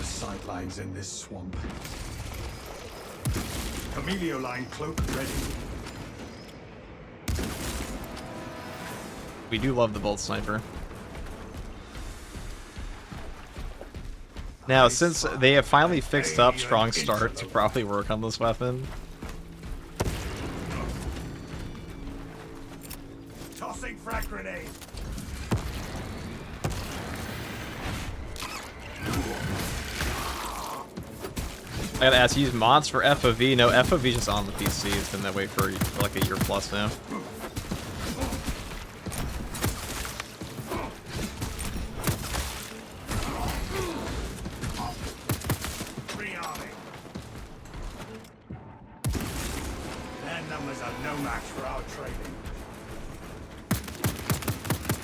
sightlines in this swamp. Camelio line cloak ready. We do love the bolt sniper. Now, since they have finally fixed up strong start to probably work on this weapon. Tossing frag grenade. I gotta ask, you use mods for FOV? No, FOV is just on the PC. It's been that way for like a year plus now.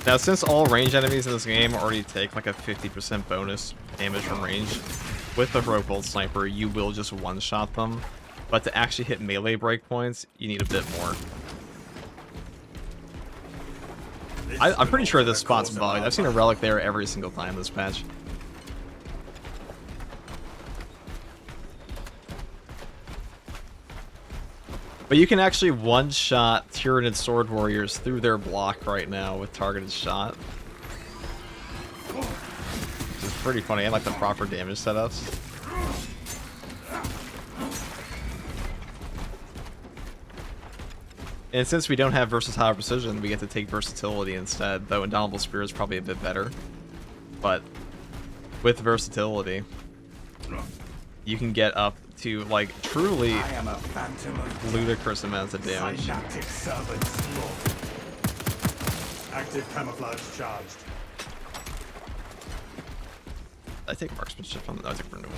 Now, since all range enemies in this game already take like a 50% bonus damage from range, with the Heroic Bolt Sniper, you will just one-shot them. But to actually hit melee breakpoints, you need a bit more. I'm pretty sure this spot's bugged. I've seen a relic there every single time this patch. But you can actually one-shot Tyranid Sword Warriors through their block right now with targeted shot. Which is pretty funny. I like the proper damage setups. And since we don't have versatile precision, we get to take versatility instead, though Indomitable Spear is probably a bit better. But with versatility, you can get up to like truly ludicrous amounts of damage. Active camouflage charged. I take marksmanship on the I take renewal.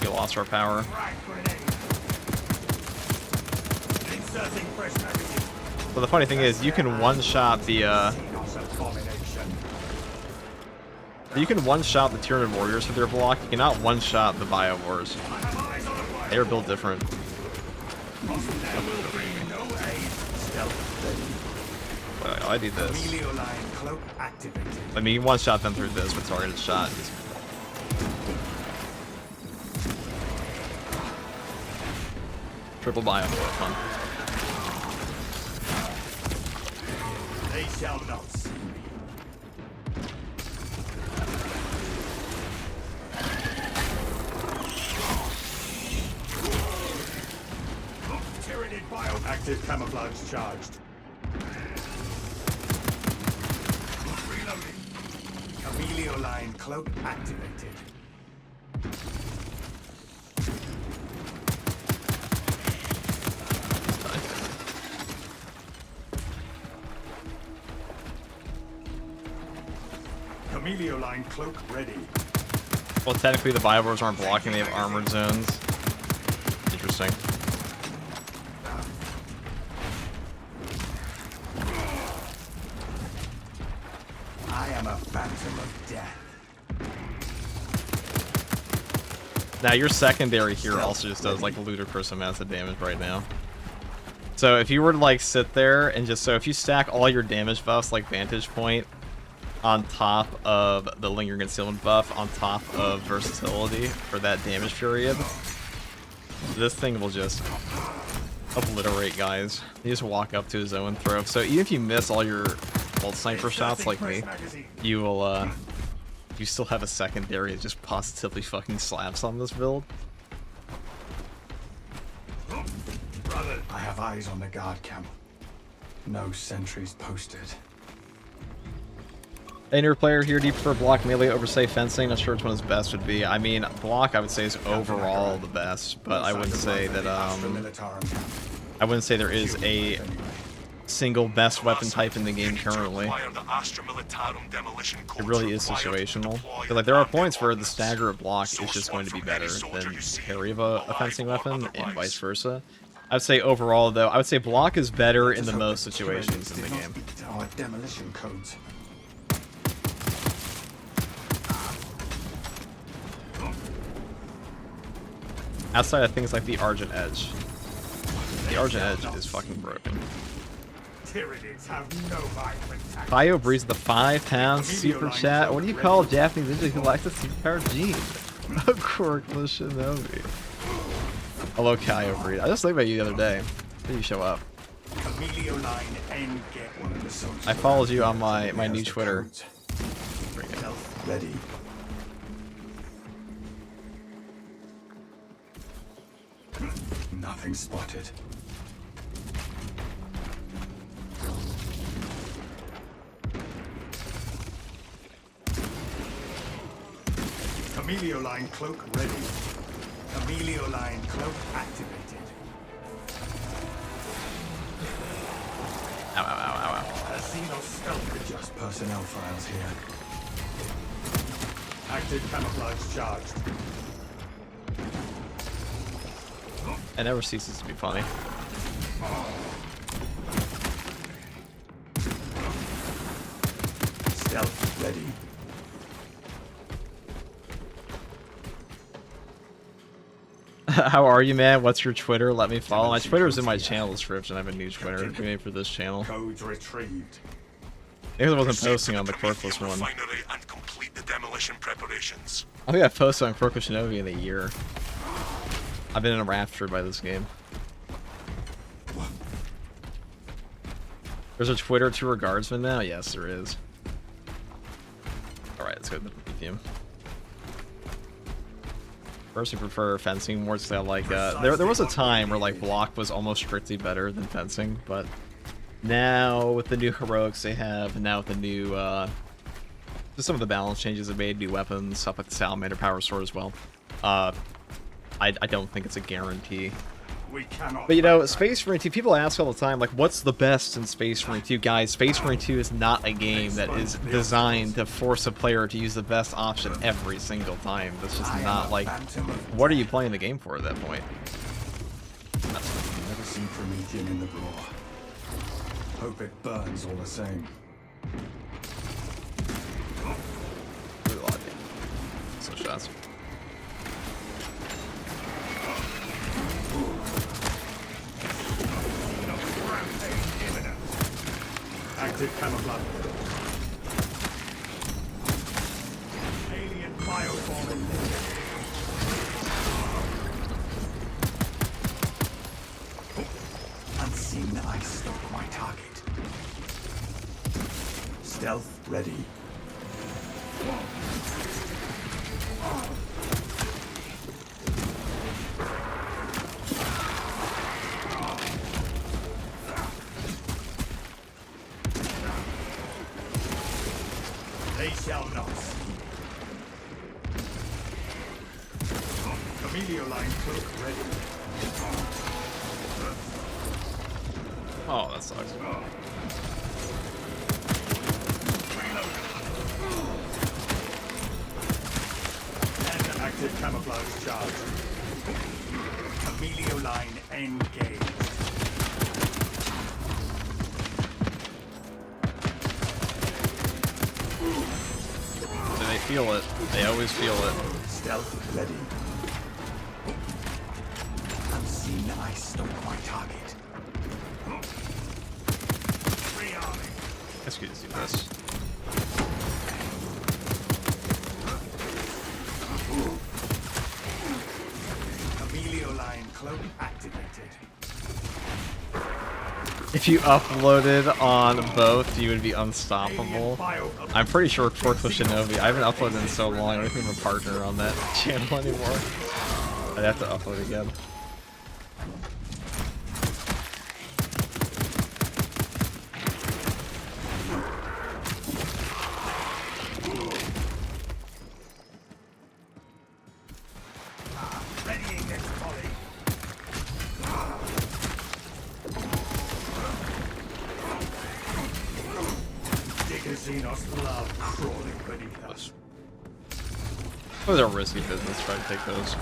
We lost our power. So the funny thing is, you can one-shot the Tyranid Warriors with their block. You cannot one-shot the Bio Wars. They are built different. I do this. I mean, you one-shot them through this with targeted shot. Triple Bio War, fun. They shall not. Tyranid Bio active camouflage charged. Reloading. Camelio line cloak activated. Camelio line cloak ready. Well, technically the Biowars aren't blocking, they have armored zones. Interesting. I am a phantom of death. Now your secondary here also just does like ludicrous amounts of damage right now. So if you were to like sit there and just, so if you stack all your damage buffs like Vantage Point on top of the Lingering Concealment buff, on top of versatility for that damage period, this thing will just obliterate guys. You just walk up to his own throw. So even if you miss all your Bolt Sniper shots like me, you will, you still have a secondary that just positively fucking slaps on this build. I have eyes on the guard camp. No sentries posted. Inner player here, do you prefer block melee over say fencing? Not sure which one is best would be. I mean, block I would say is overall the best, but I wouldn't say that I wouldn't say there is a single best weapon type in the game currently. It really is situational. But like there are points where the stagger of block is just going to be better than carry of a fencing weapon, and vice versa. I'd say overall though, I would say block is better in the most situations in the game. Our demolition codes. Outside of things like the Argent Edge. The Argent Edge is fucking broken. Tyranids have no vibrant tactics. Bio breathes the £5 super chat. What do you call a Japanese ninja who likes a superpower gene? A quirkless shinobi. Hello, Kaio Breed. I just think about you the other day. Did you show up? I followed you on my new Twitter. Ready. Nothing spotted. Chameleoline cloak ready. Chameleoline cloak activated. Ow, ow, ow, ow, ow. Xenos stealth adjust personnel files here. Active camouflage charged. It never ceases to be funny. Stealth ready. How are you, man? What's your Twitter? Let me follow. My Twitter is in my channel description. I have a new Twitter made for this channel. Codes retrieved. Maybe I wasn't posting on the Quirkless one. And complete the demolition preparations. I think I've posted on Quirkless Shinobi in a year. I've been enraptured by this game. There's a Twitter tour guardsman now? Yes, there is. Alright, let's go to the museum. Personally prefer fencing more because I like, there was a time where, like, block was almost strictly better than fencing, but now with the new heroics they have, and now with the new, just some of the balance changes they made, new weapons, stuff like the Salamander Power Sword as well, I don't think it's a guarantee. But, you know, Space Marine 2, people ask all the time, like, what's the best in Space Marine 2? Guys, Space Marine 2 is not a game that is designed to force a player to use the best option every single time. That's just not, like, what are you playing the game for at that point? Never seen Promethean in the gore. Hope it burns all the same. So shots. Active camouflage. Alien bioform. Unseen I stalk my target. Stealth ready. They shall not. Chameleoline cloak ready. Oh, that sucks. And active camouflage charge. Chameleoline engaged. They feel it. They always feel it. Stealth ready. Unseen I stalk my target. I guess we just do this. Chameleoline cloak activated. If you uploaded on both, you would be unstoppable. I'm pretty sure Quirkless Shinobi. I haven't uploaded in so long. I don't think I'm a partner on that channel anymore. I'd have to upload again. Readying next volley. Xenos blood crawling beneath us. It was a risky business trying to take those.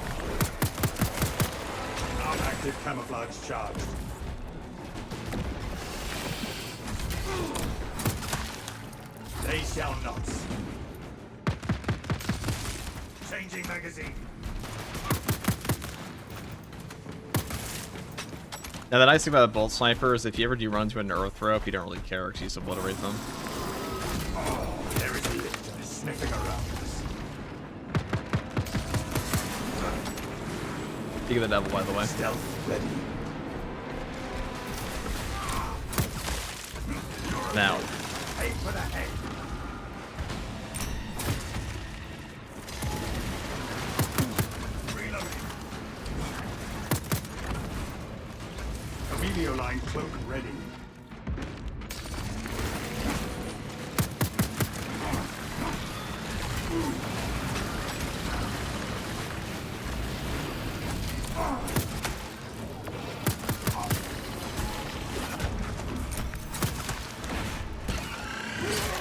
Active camouflage charged. They shall not. Changing magazine. Now the nice thing about a bolt sniper is if you ever do run into an earth rope, you don't really care because you just obliterate them. Oh, there is a lift sniffing around us. Speak of the devil, by the way. Stealth ready. Now, Aim for the head. Reloading. Emilio line cloak ready.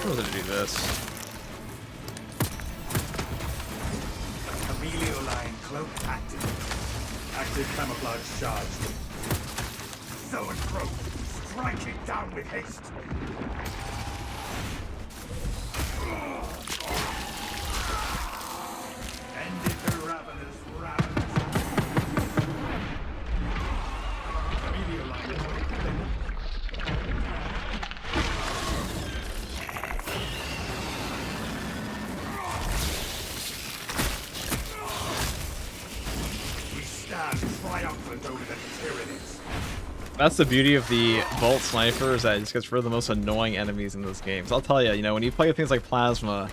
I'm gonna do this. Emilio line cloak active. Active camouflage charged. Zoan throat. Strike it down with haste. Ended the ravenous round. Emilio line cloak ready. We stand triumphant over the tyrannies. That's the beauty of the bolt sniper, is that it just gets rid of the most annoying enemies in this game. So I'll tell you, when you play with things like Plasma,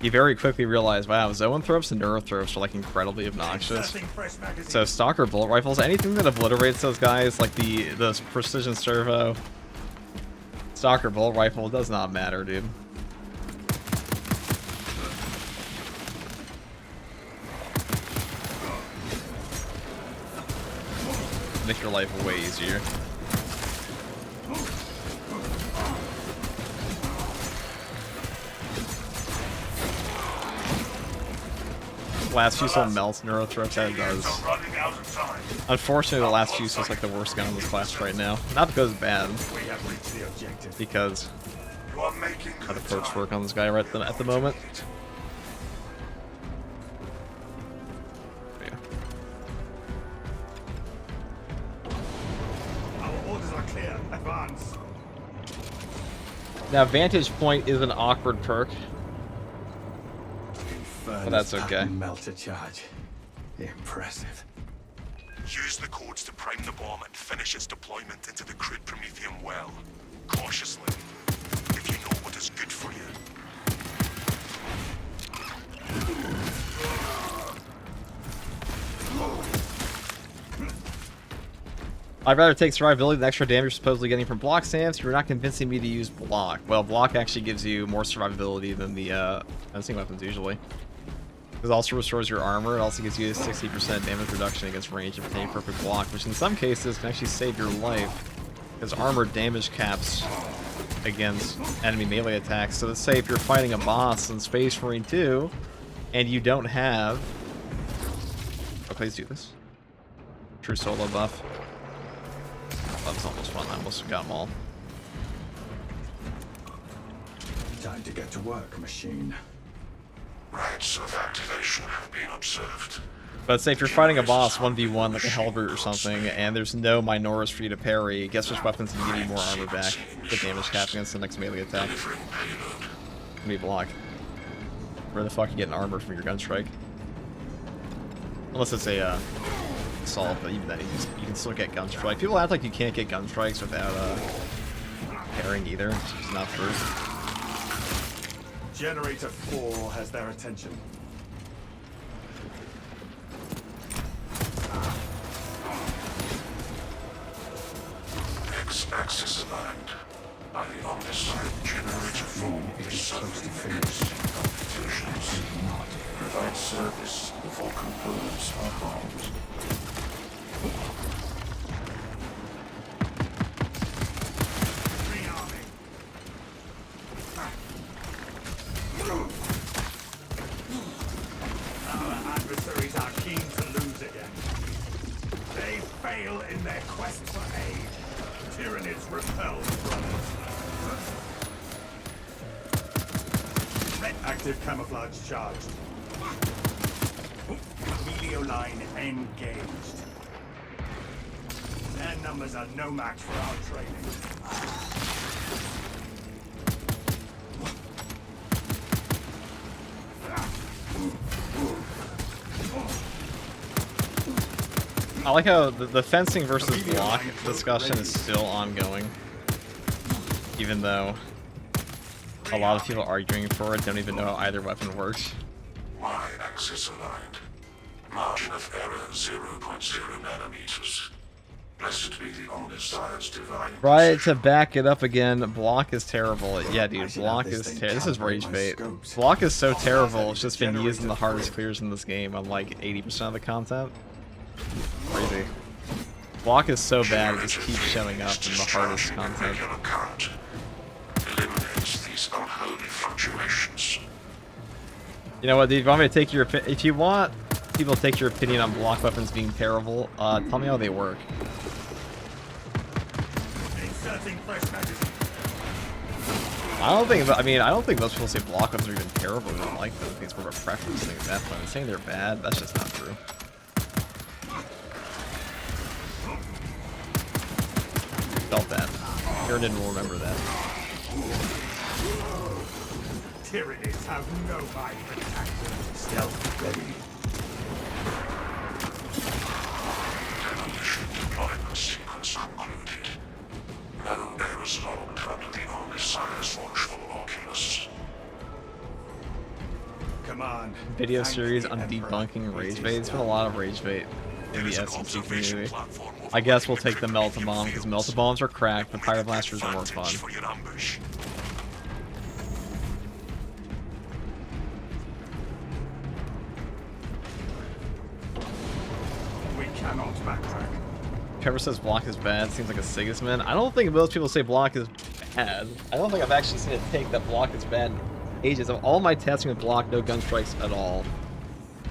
you very quickly realize, wow, Zoanthropes and Neurothropes are like incredibly obnoxious. Inserting fresh magazine. So Stalker bolt rifles, anything that obliterates those guys, like the precision servo, Stalker bolt rifle, does not matter, dude. Make your life way easier. Last Fusel melts Neurothropes, that it does. Running out of time. Unfortunately, the last Fusel is like the worst gun in this class right now. Not because it's bad, We have reached the objective. because You are making how the good perks time. work on this guy right at the moment. Yeah. Our orders are clear. Advance. Now, Vantage Point is an awkward perk. But that's okay. Melter charge. Impressive. Use the codes to prime the bomb and finish its deployment into the crude Prometheum well. Cautiously, if you know what is good for you. I'd rather take survivability than extra damage you're supposedly getting from block stamps. You're not convincing me to use block. Well, block actually gives you more survivability than the fencing weapons usually. It also restores your armor. It also gives you a 60% damage reduction against range if you take perfect block, which in some cases can actually save your life, because armor damage caps against enemy melee attacks. So let's say if you're fighting a boss in Space Marine 2, and you don't have... Oh, please do this. True solo buff. That was almost fun. I almost got them all. Time to get to work, machine. Rites of activation have been observed. But say if you're fighting a boss 1v1 like a Halberd or something, and there's no Minoris for you to parry, guess which weapons can give you more armor back? The damage cap against the next melee attack. Give me block. Where the fuck are you getting armor from your gunstrike? Unless it's a assault, but even then you can still get gunstrike. People act like you can't get gunstrikes without parrying either. It's just not true. Generator 4 has their attention. X-axis aligned. By the omniscient generator 4 is close to finished. Computations provide service if all components are bombed. Rearming. Our adversaries are keen to lose again. They fail in their quest for aid. Tyranids repel brothers. Red active camouflage charged. Emilio line engaged. Their numbers are no match for our training. I like how the fencing versus block discussion is still ongoing. Even though a lot of people arguing for it don't even know how either weapon works. My axis aligned. Margin of error 0.0 nanometers. Blessed be the omniscience divine. Right, to back it up again, block is terrible. Yeah, dude, block is terrible. This is rage bait. Block is so terrible, it's just been used in the hardest clears in this game on like 80% of the content. Crazy. Block is so bad, it just keeps showing up in the hardest content. Eliminates these unholy fluctuations. You know what, dude, if you want me to take your if you want people to take your opinion on block weapons being terrible, tell me how they work. Inserting fresh magazine. I don't think most people say block weapons are even terrible. They don't like them. I think it's more of a preference thing at that point. Saying they're bad, that's just not true. Felt that. Aaron will remember that. Tyrannies have no mind for tactics. Stealth ready. Demolition deployment sequence concluded. No errors logged under the omniscience watchful oculus. Command. Video series on debunking rage bait. It's been a lot of rage bait in the SMG community. I guess we'll take the Melta Bomb because Melta Bombs are cracked, but Pyro Blasters are more fun. We cannot backtrack. Trevor says block is bad. Seems like a Sigismund. I don't think most people say block is bad. I don't think I've actually seen a take that block is bad in ages. Of all my testing with block, no gun strikes at all.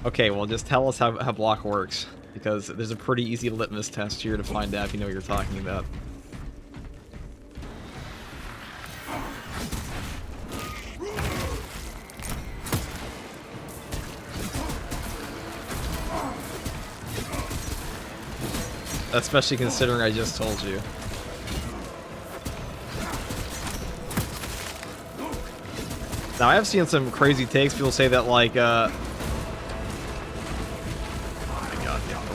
Okay, well just tell us how block works. Because there's a pretty easy litmus test here to find out if you know what you're talking about. Especially considering I just told you. Now I have seen some crazy takes. People say that like,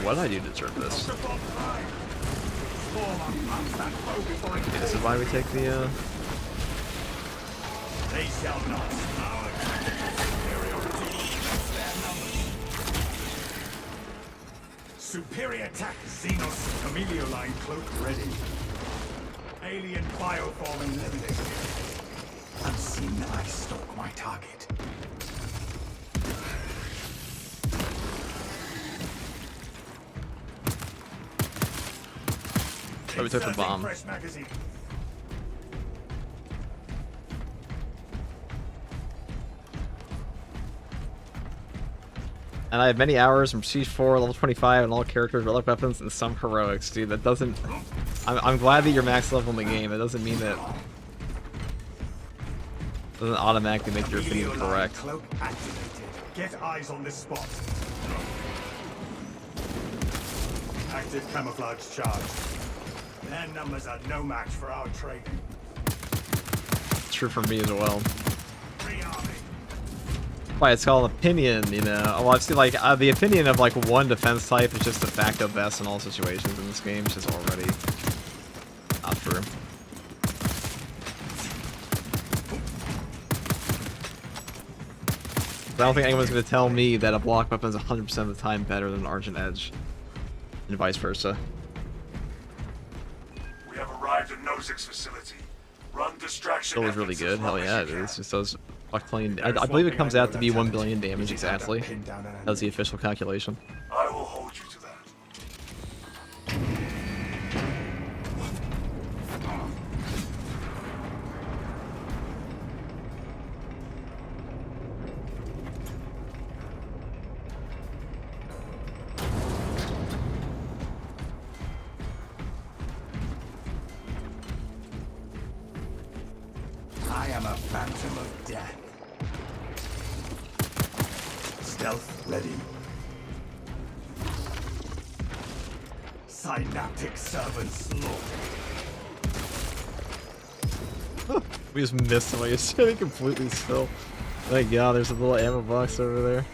what did I do to deserve this? Okay, this is why we take the, They shall not. Superior attack. Xenos Chameleoline cloak ready. Alien bioform eliminated. Unseen, I stalk my target. oh, we took the bomb. Fresh magazine. And I have many hours from Siege 4, level 25, and all characters, relic weapons, and some heroics, dude. That doesn't... I'm glad that you're max level in the game. It doesn't mean that... It doesn't automatically make your opinion correct. Cloak activated. Get eyes on this spot. Active camouflage charge. Their numbers are no match for our training. It's true for me as well. Rearming. Why it's called opinion, you know. Well, I've seen like the opinion of like one defense type is just de facto best in all situations in this game, which is already not true. I don't think anyone's going to tell me that a block weapon is 100% of the time better than an Argent Edge, and vice versa. We have arrived at Nozick's facility. Run distraction. Still is really good. Hell yeah, it is. Just those clean. I believe it comes out to be 1 billion damage exactly. That's the official calculation. I will hold you to that. I am a phantom of death. Stealth ready. synaptic servant slaughter. We just missed him. He's sitting completely still. Thank God, there's a little ammo box over there.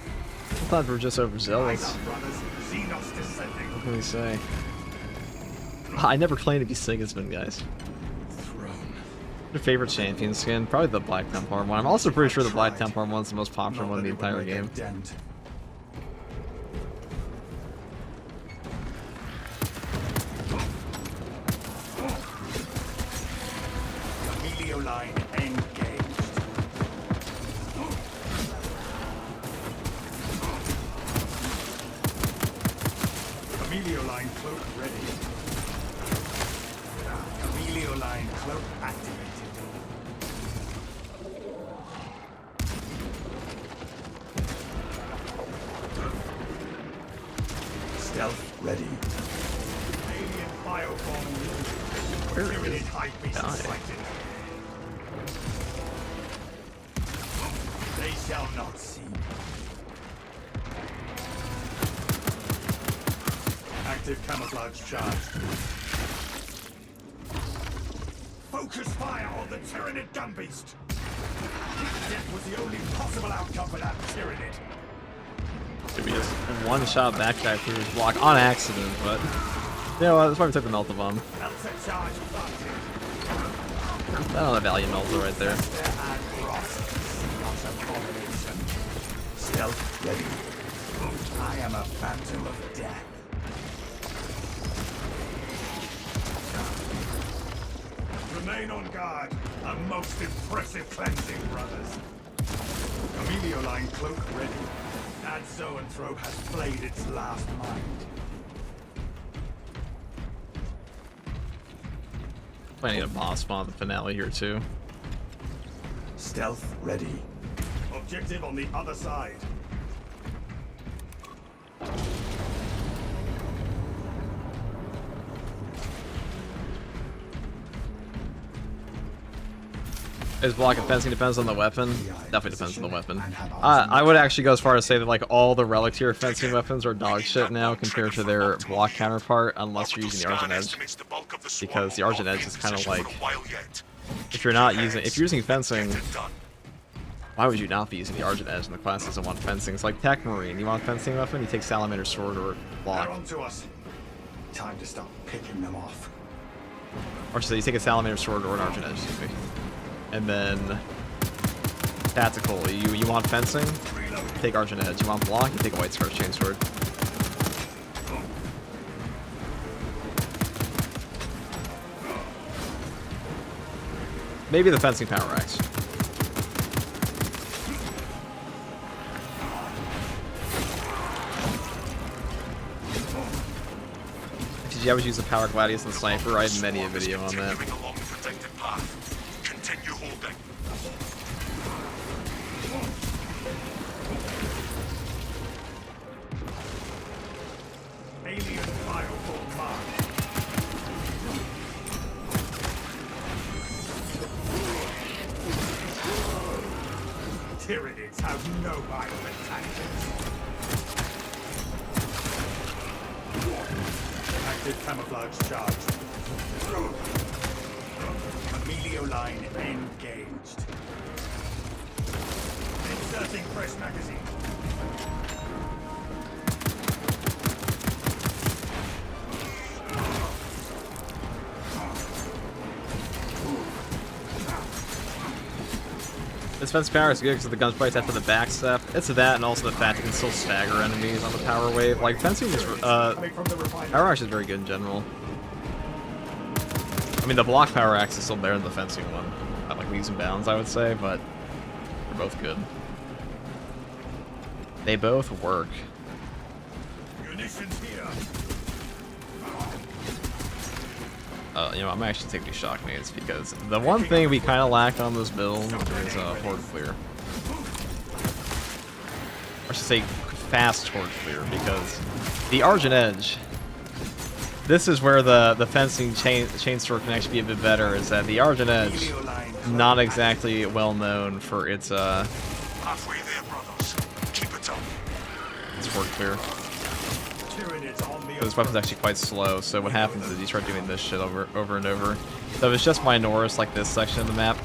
I thought we were just overzealous. Rise up, brothers. Xenos descending. What can we say? I never claimed to be Sigismund, guys. Throne. Your favorite champion skin? Probably the Black Templar one. I'm also pretty sure the Black Templar one's the most popular one in the entire game. Emilio line engaged. Emilio line cloak ready. Emilio line cloak activated. Stealth ready. Alien biobomb. Where Tyranid is high beast guy? sighted. They shall not see. Active camouflage charge. Focus fire on the Tyranid gun beast. Death was the only possible outcome for that Tyranid. Could be just one shot backtrack through his block on accident, but you know what? That's why we took the Melta Bomb. Melta charge planted. That on the value melter right there. Stealth ready. I am a phantom of death. Remain on guard. A most impressive cleansing, brothers. Emilio line cloak ready. That Zoanthrope has played its last mind. I need a boss spawn the finale here too. Stealth ready. Objective on the other side. Is block and fencing depends on the weapon? Definitely depends on the weapon. I would actually go as far as say that like all the relic tier fencing weapons are dog shit now compared to their block counterpart, unless you're using the Argent Edge. Because the Argent Edge is kind of like, if you're using fencing, why would you not be using the Argent Edge in the class doesn't want fencing? It's like Tech Marine. You want a fencing weapon? You take Salamander Sword or block. They're onto us. Time to start picking them off. Or so you take a Salamander Sword or an Argent Edge, excuse me. And then tactical. You want fencing? Take Argent Edge. You want block? You take a White Scarf Chainsword. Maybe the fencing power axe. Did you ever use the Power Gladius and Sniper? I have many a video on that. Continue holding. Alien bioform mark. Tyranids have no biointelligence. Active camouflage charge. Emilio line engaged. Inserting fresh magazine. This fence power is good because the gun bites after the backstep. It's that and also the fact you can still stagger enemies on the power wave. Like fencing is power axe is very good in general. I mean the block power axe is still better than the fencing one. At like leaps and bounds I would say, but they're both good. They both work. Munitions here. You know, I'm actually taking these shock nades because the one thing we kind of lack on this build is horde clear. Or I should say fast horde clear, because the Argent Edge, this is where the fencing chainsword can actually be a bit better, is that the Argent Edge, not exactly well known for its Halfway there, brothers. Keep it up. its horde clear. Tyranids on the This weapon's actually quite slow, so what happens is you start doing this shit over and over. So if it's just Minoris, like this section of the map,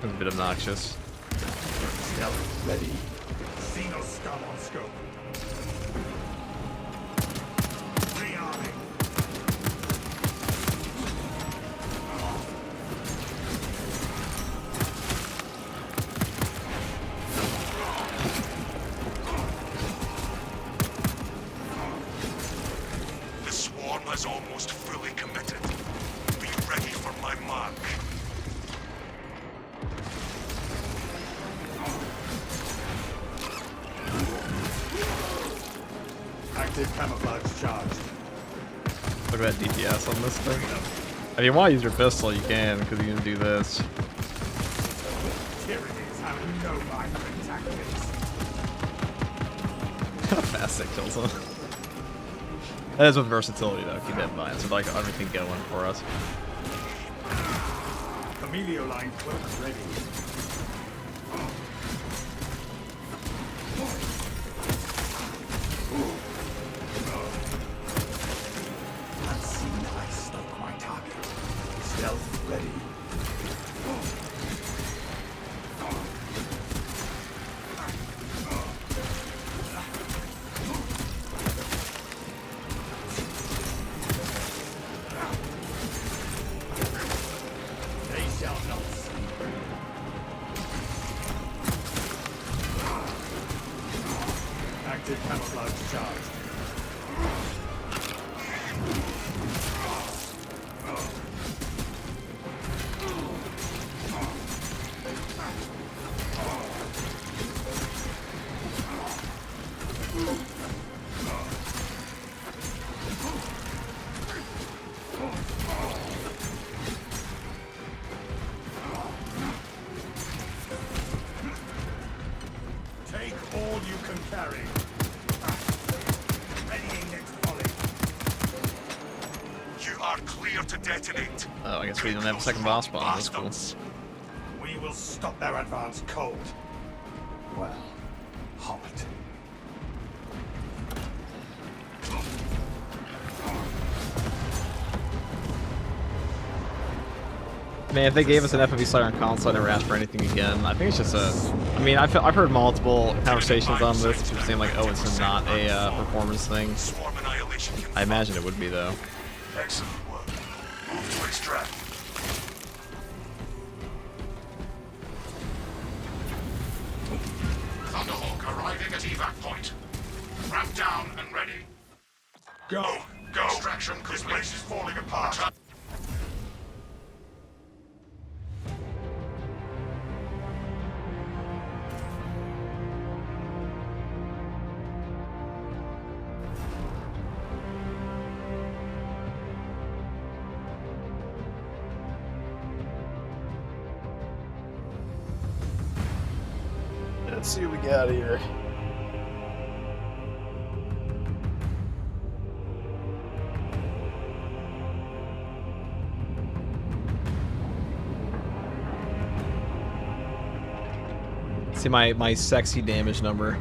it's a bit obnoxious. Stealth ready. Xeno scum on scope. Rearming. The swarm has almost fully committed. Be ready for my mark. Active camouflage charged. Look at that DPS on this thing. If you want to use your pistol, you can, because you can do this. Tyranids have no vibrant tactics. How fast it kills them. That is with versatility, though. Keep that in mind. So like everything going for us. Emilio line cloak ready. Unseen, I stalk my target. Stealth ready. They shall not sleep. Active camouflage charged. Take all you can carry. Readying next volley. You are clear to detonate. Oh, I guess we don't have a second boss bomb. That's cool. Bastards. We will stop their advance cold. Well, Hobbit. Man, if they gave us an FMV slider on console, I never asked for anything again. I think it's just a... I mean, I've heard multiple conversations on this. People saying like, oh, it's not a performance thing. Swarm annihilation. I imagine it would be, though. Excellent work. Move to extract. Thunderhawk arriving at evac point. Ramp down and ready. Go! Go. Extraction. This place is falling apart. Let's see what we got here. See my sexy damage number.